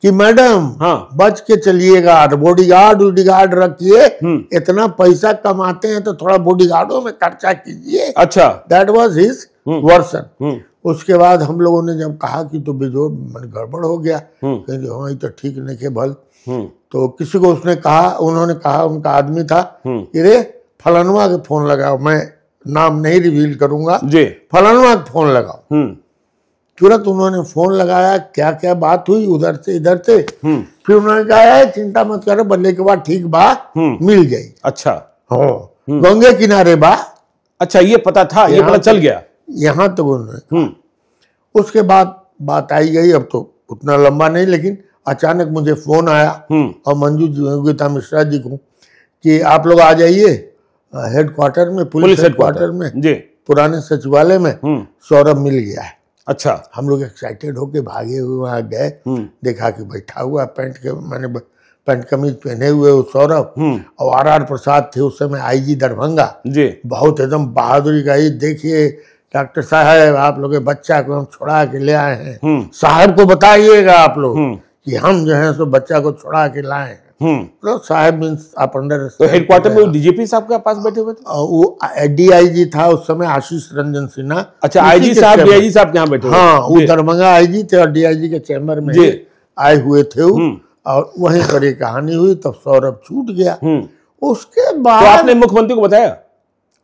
कि मैडम हाँ, बच के चलिएगा, बॉडीगार्ड रखिए, इतना पैसा कमाते हैं तो थोड़ा बॉडीगार्डों में खर्चा कीजिए। अच्छा, दैट वाज हिज वर्सन। उसके बाद हम लोगों ने जब कहा कि तो बेजोड़ मन गड़बड़ हो गया, कहेंगे हाँ ये तो ठीक नहीं के भल, तो किसी को उन्होंने कहा, उनका आदमी था कि रे फलानुआ के फोन लगाओ, मैं नाम नहीं रिवील करूंगा, फलानुआ के फोन लगाओ। तुरंत उन्होंने फोन लगाया, क्या क्या बात हुई उधर से इधर से, फिर उन्होंने कहा चिंता मत करो, बदले के बाद ठीक बा, मिल गई। अच्छा, हाँ, गंगे किनारे बा। अच्छा, ये पता था, ये पता चल गया यहाँ तक उन्होंने। उसके बाद बात आई गई, अब तो उतना लंबा नहीं, लेकिन अचानक मुझे फोन आया और मंजू गीता मिश्रा जी को कि आप लोग आ जाइए हेडक्वार्टर में, पुलिस हेडक्वार्टर में, पुराने सचिवालय में सौरभ मिल गया है। अच्छा, हम लोग एक्साइटेड होके भागे हुए वहां गए, देखा कि बैठा हुआ पैंट कमीज पहने हुए वो सौरभ, और आर प्रसाद थे उस समय आईजी दरभंगा, बहुत एकदम बहादुरी का, ये देखिए डॉक्टर साहब आप लोग बच्चा को हम छुड़ा के ले आए हैं, साहब को बताइएगा आप लोग कि हम जो है सो बच्चा को छुड़ा के लाए हैं। तो साहब मीन्स आप अंडर, तो हेडक्वार्टर में डीजीपी साहब के पास बैठे हुए थे, वो डीआईजी था उस समय आशीष रंजन सिन्हा। अच्छा, आईजी साहब डीआईजी साहब के यहाँ बैठे? हाँ, वो दरभंगा आईजी थे और डीआईजी के चैम्बर में आए हुए थे, और वहीं पर ये कहानी हुई, तब सौरभ छूट गया। उसके बाद तो आपने मुख्यमंत्री को बताया?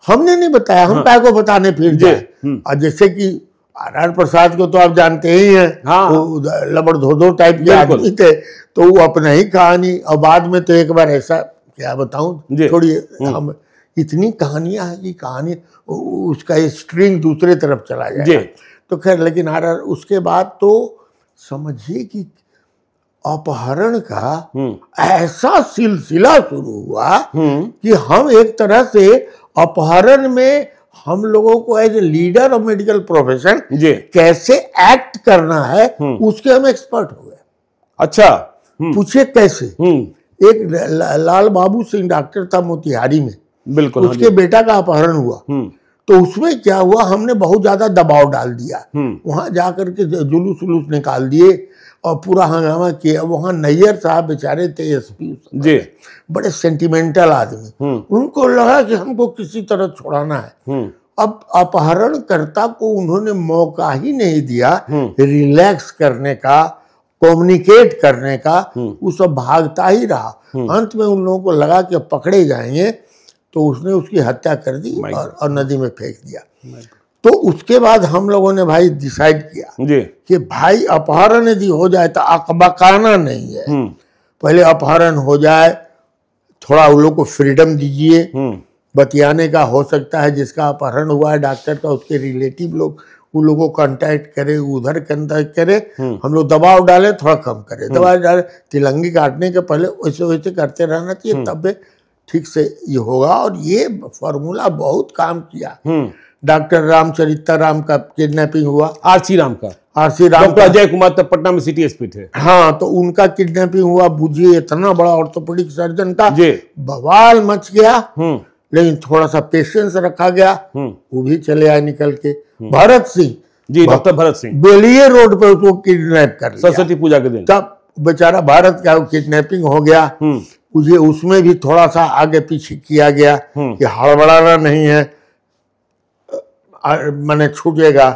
हमने नहीं बताया, हम क्या को बताने फिर जाए। और जैसे कि आर प्रसाद को तो आप जानते ही हैं, वो लबड़ धोधो टाइप के आदमी थे, तो वो अपना ही कहानी। और बाद में तो एक बार ऐसा क्या बताऊं, थोड़ी हम इतनी कहानियां हैं कि कहानी उसका स्ट्रिंग दूसरे तरफ चला जाए, तो खैर। लेकिन उसके बाद तो समझिए कि अपहरण का ऐसा सिलसिला शुरू हुआ कि हम एक तरह से अपहरण में हम लोगों को as a leader of medical profession कैसे एक्ट करना है उसके हम एक्सपर्ट हो गए। अच्छा, पूछिए कैसे। एक लाल बाबू सिंह डॉक्टर था मोतिहारी में, बिल्कुल, उसके बेटा का अपहरण हुआ, तो उसमें क्या हुआ, हमने बहुत ज्यादा दबाव डाल दिया, वहां जाकर के जुलूस उलूस निकाल दिए और पूरा हंगामा किया। वहां नैयर साहब बेचारे थे एसपी जी, बड़े सेंटिमेंटल आदमी, उनको लगा कि हमको किसी तरह छुड़ाना है। अब अपहरणकर्ता को उन्होंने मौका ही नहीं दिया रिलैक्स करने का, कम्युनिकेट करने का, वो सब भागता ही रहा। अंत में उन लोगों को लगा कि अब पकड़े जाएंगे, तो उसने उसकी हत्या कर दी और नदी में फेंक दिया। तो उसके बाद हम लोगों ने भाई डिसाइड किया कि भाई अपहरण यदि हो जाए तो अकबकाना नहीं है, पहले अपहरण हो जाए, थोड़ा उन लोग को फ्रीडम दीजिए बतियाने का। हो सकता है जिसका अपहरण हुआ है डॉक्टर का, उसके रिलेटिव लोग उन लोगों को कांटेक्ट करे, उधर कांटेक्ट करे, हम लोग दबाव डाले, थोड़ा कम करे, दबाव डाले। तिलंगी काटने के पहले वैसे वैसे करते रहना चाहिए, तब ठीक से ये होगा। और ये फॉर्मूला बहुत काम किया। डॉक्टर रामचरित्र राम का किडनैपिंग हुआ, आरसी राम का, डॉक्टर अजय कुमार तब पटना में सिटी एसपी थे। हाँ, तो उनका किडनैपिंग हुआ, बुझिए इतना बड़ा ऑर्थोपेडिक सर्जन का, बवाल मच गया। लेकिन थोड़ा सा पेशेंस रखा गया, वो भी चले आए निकल के। भरत सिंह जी, डॉक्टर भरत सिंह, बेलिए रोड पर उसको किडनैप कर लिया सरस्वती पूजा के दिन। तब बेचारा भारत का किडनैपिंग हो गया। मुझे उसमें भी थोड़ा सा आगे पीछे किया गया कि हड़बड़ाना नहीं है, मैंने छूटेगा।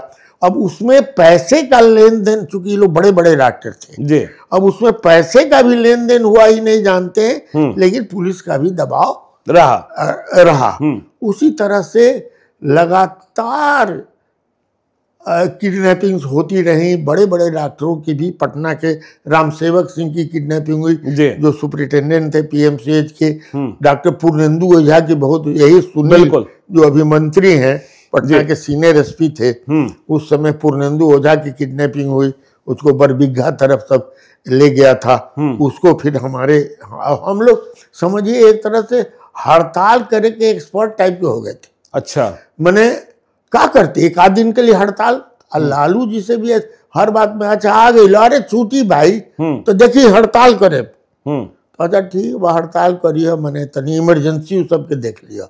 अब उसमें पैसे का लेन देन, चूंकि ये लोग बड़े बड़े डॉक्टर थे, अब उसमें पैसे का भी लेन देन हुआ ही नहीं जानते, लेकिन पुलिस का भी दबाव रहा। उसी तरह से लगातार किडनैपिंग्स होती रही। बड़े बड़े डॉक्टरों की भी, पटना के रामसेवक सिंह की किडनैपिंग हुई, जो सुपरिटेंडेंट थे पीएमसीएच के। डॉक्टर पूर्णेंदु ओझा की बहुत, यही सुनील जो अभी मंत्री हैं, पटना के सीनियर एसपी थे, उस समय पूर्णेंदु ओझा की किडनैपिंग हुई, उसको बरबीघा तरफ सब ले गया था। उसको फिर हम लोग समझिए एक तरह से हड़ताल करे के एक्सपर्ट टाइप के हो गए थे। अच्छा, मैंने क्या करते, एक आध दिन के लिए हड़ताल। लालू जी से भी हर बात में अच्छा आ गई, अरे छूटी भाई, तो देखिए हड़ताल करे, अच्छा ठीक, वह हड़ताल करिए, मैंने तनी इमरजेंसी सबके देख लिया।